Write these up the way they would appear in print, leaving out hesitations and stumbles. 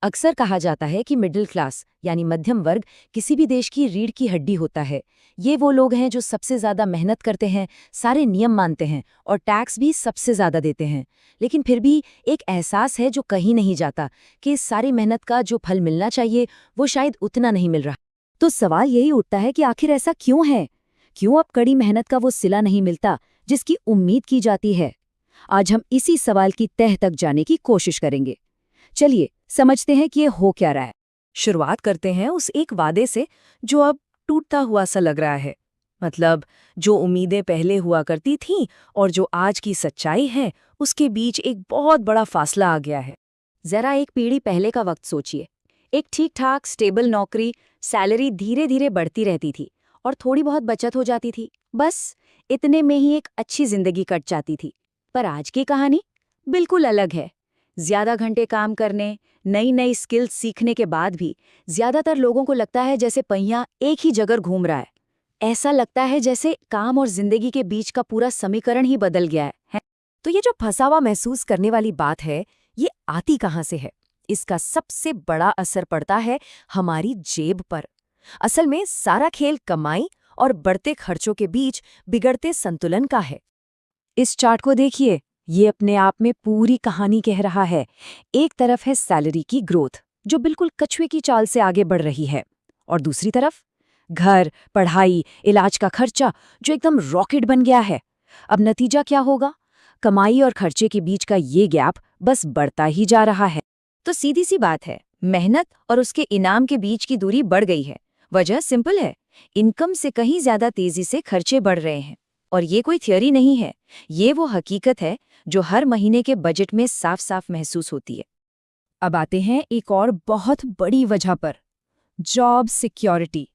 अक्सर कहा जाता है कि मिडिल क्लास यानी मध्यम वर्ग किसी भी देश की रीढ़ की हड्डी होता है। ये वो लोग हैं जो सबसे ज्यादा मेहनत करते हैं, सारे नियम मानते हैं और टैक्स भी सबसे ज्यादा देते हैं। लेकिन फिर भी एक एहसास है जो कहीं नहीं जाता कि इस सारी मेहनत का जो फल मिलना चाहिए वो शायद उतना नहीं मिल रहा। तो सवाल यही उठता है कि आखिर ऐसा क्यों है? क्यों अब कड़ी मेहनत का वो सिला नहीं मिलता जिसकी उम्मीद की जाती है? आज हम इसी सवाल की तह तक जाने की कोशिश करेंगे। चलिए समझते हैं कि ये हो क्या रहा है। शुरुआत करते हैं उस एक वादे से जो अब टूटता हुआ सा लग रहा है। मतलब जो उम्मीदें पहले हुआ करती थीं और जो आज की सच्चाई है, उसके बीच एक बहुत बड़ा फासला आ गया है। जरा एक पीढ़ी पहले का वक्त सोचिए। एक ठीक-ठाक स्टेबल नौकरी, सैलरी धीरे धीरे बढ़ती रहती थी और थोड़ी बहुत बचत हो जाती थी। बस इतने में ही एक अच्छी जिंदगी कट जाती थी। पर आज की कहानी बिल्कुल अलग है। ज्यादा घंटे काम करने, नई नई स्किल्स सीखने के बाद भी ज्यादातर लोगों को लगता है जैसे पहिया एक ही जगह घूम रहा है। ऐसा लगता है जैसे काम और जिंदगी के बीच का पूरा समीकरण ही बदल गया है। तो ये जो फंसा हुआ महसूस करने वाली बात है, ये आती कहाँ से है? इसका सबसे बड़ा असर पड़ता है हमारी जेब पर। असल में सारा खेल कमाई और बढ़ते खर्चों के बीच बिगड़ते संतुलन का है। इस चार्ट को देखिए, ये अपने आप में पूरी कहानी कह रहा है। एक तरफ है सैलरी की ग्रोथ जो बिल्कुल कछुए की चाल से आगे बढ़ रही है, और दूसरी तरफ घर, पढ़ाई, इलाज का खर्चा जो एकदम रॉकेट बन गया है। अब नतीजा क्या होगा? कमाई और खर्चे के बीच का ये गैप बस बढ़ता ही जा रहा है। तो सीधी सी बात है, मेहनत और उसके इनाम के बीच की दूरी बढ़ गई है। वजह सिंपल है, इनकम से कहीं ज्यादा तेजी से खर्चे बढ़ रहे हैं। और ये कोई थियरी नहीं है, ये वो हकीकत है जो हर महीने के बजट में साफ साफ महसूस होती है। अब आते हैं एक और बहुत बड़ी वजह पर, जॉब सिक्योरिटी।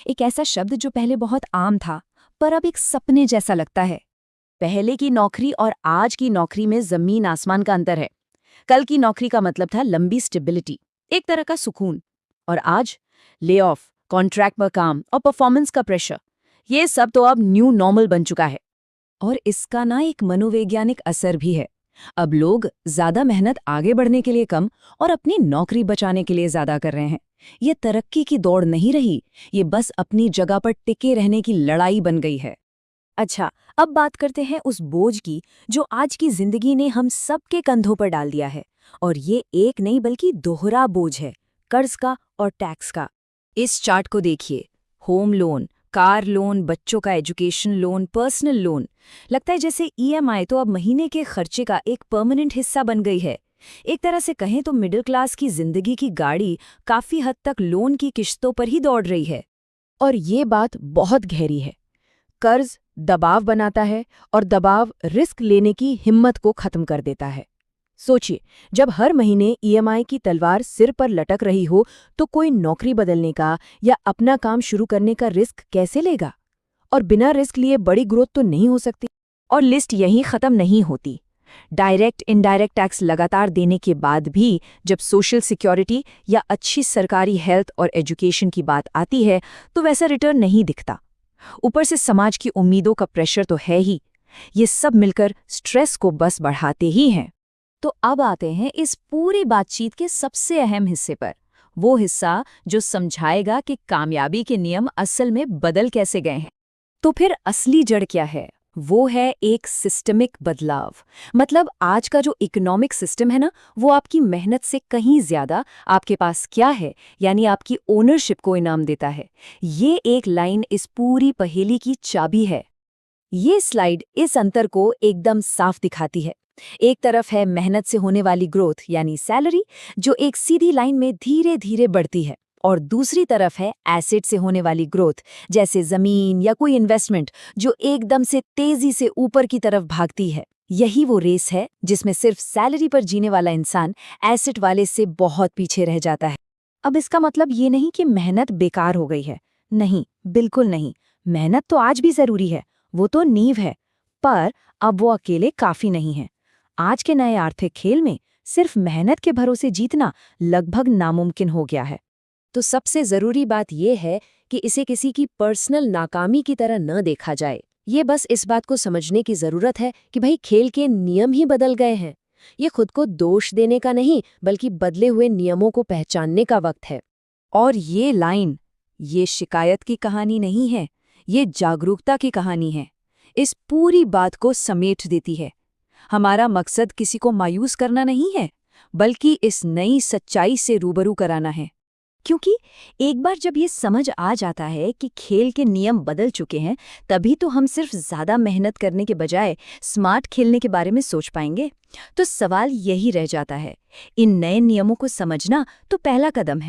एक ऐसा शब्द जो पहले बहुत आम था, पर अब एक सपने जैसा लगता है। पहले की नौकरी और आज की नौकरी में जमीन आसमान का अंतर है। कल की नौकरी का मतलब था लंबी स्टेबिलिटी, एक तरह का सुकून। और आज ले ऑफ, कॉन्ट्रैक्ट पर काम और परफॉर्मेंस का प्रेशर, ये सब तो अब न्यू नॉर्मल बन चुका है। और इसका ना एक मनोवैज्ञानिक असर भी है। अब लोग ज्यादा मेहनत आगे बढ़ने के लिए कम और अपनी नौकरी बचाने के लिए ज्यादा कर रहे हैं। ये तरक्की की दौड़ नहीं रही, ये बस अपनी जगह पर टिके रहने की लड़ाई बन गई है। अच्छा, अब बात करते हैं उस बोझ की जो आज की जिंदगी ने हम सबके कंधों पर डाल दिया है। और ये एक नहीं बल्कि दोहरा बोझ है, कर्ज का और टैक्स का। इस चार्ट को देखिए, होम लोन, कार लोन, बच्चों का एजुकेशन लोन, पर्सनल लोन। लगता है जैसे ईएमआई तो अब महीने के खर्चे का एक परमानेंट हिस्सा बन गई है। एक तरह से कहें तो मिडिल क्लास की जिंदगी की गाड़ी काफी हद तक लोन की किश्तों पर ही दौड़ रही है। और ये बात बहुत गहरी है। कर्ज दबाव बनाता है और दबाव रिस्क लेने की हिम्मत को खत्म कर देता है। सोचिए, जब हर महीने ईएमआई की तलवार सिर पर लटक रही हो तो कोई नौकरी बदलने का या अपना काम शुरू करने का रिस्क कैसे लेगा? और बिना रिस्क लिए बड़ी ग्रोथ तो नहीं हो सकती। और लिस्ट यहीं खत्म नहीं होती। डायरेक्ट इनडायरेक्ट टैक्स लगातार देने के बाद भी जब सोशल सिक्योरिटी या अच्छी सरकारी हेल्थ और एजुकेशन की बात आती है तो वैसा रिटर्न नहीं दिखता। ऊपर से समाज की उम्मीदों का प्रेशर तो है ही। ये सब मिलकर स्ट्रेस को बस बढ़ाते ही हैं। तो अब आते हैं इस पूरी बातचीत के सबसे अहम हिस्से पर, वो हिस्सा जो समझाएगा कि कामयाबी के नियम असल में बदल कैसे गए हैं। तो फिर असली जड़ क्या है? वो है एक सिस्टमिक बदलाव। मतलब आज का जो इकोनॉमिक सिस्टम है ना, वो आपकी मेहनत से कहीं ज्यादा आपके पास क्या है, यानी आपकी ओनरशिप को इनाम देता है। ये एक लाइन इस पूरी पहेली की चाबी है। ये स्लाइड इस अंतर को एकदम साफ दिखाती है। एक तरफ है मेहनत से होने वाली ग्रोथ यानी सैलरी, जो एक सीधी लाइन में धीरे धीरे बढ़ती है, और दूसरी तरफ है एसेट से होने वाली ग्रोथ, जैसे जमीन या कोई इन्वेस्टमेंट, जो एकदम से तेजी से ऊपर की तरफ भागती है। यही वो रेस है जिसमें सिर्फ सैलरी पर जीने वाला इंसान एसेट वाले से बहुत पीछे रह जाता है। अब इसका मतलब ये नहीं कि मेहनत बेकार हो गई है। नहीं, बिल्कुल नहीं। मेहनत तो आज भी जरूरी है, वो तो नींव है। पर अब वो अकेले काफी नहीं है। आज के नए आर्थिक खेल में सिर्फ मेहनत के भरोसे जीतना लगभग नामुमकिन हो गया है। तो सबसे जरूरी बात यह है कि इसे किसी की पर्सनल नाकामी की तरह न देखा जाए। ये बस इस बात को समझने की जरूरत है कि भाई खेल के नियम ही बदल गए हैं। ये खुद को दोष देने का नहीं, बल्कि बदले हुए नियमों को पहचानने का वक्त है। और ये लाइन, ये शिकायत की कहानी नहीं है, ये जागरूकता की कहानी है। इस पूरी बात को समेट देती है। हमारा मकसद किसी को मायूस करना नहीं है, बल्कि इस नई सच्चाई से रूबरू कराना है। क्योंकि एक बार जब ये समझ आ जाता है कि खेल के नियम बदल चुके हैं, तभी तो हम सिर्फ ज़्यादा मेहनत करने के बजाय स्मार्ट खेलने के बारे में सोच पाएंगे। तो सवाल यही रह जाता है, इन नए नियमों को समझना तो पहला कदम है,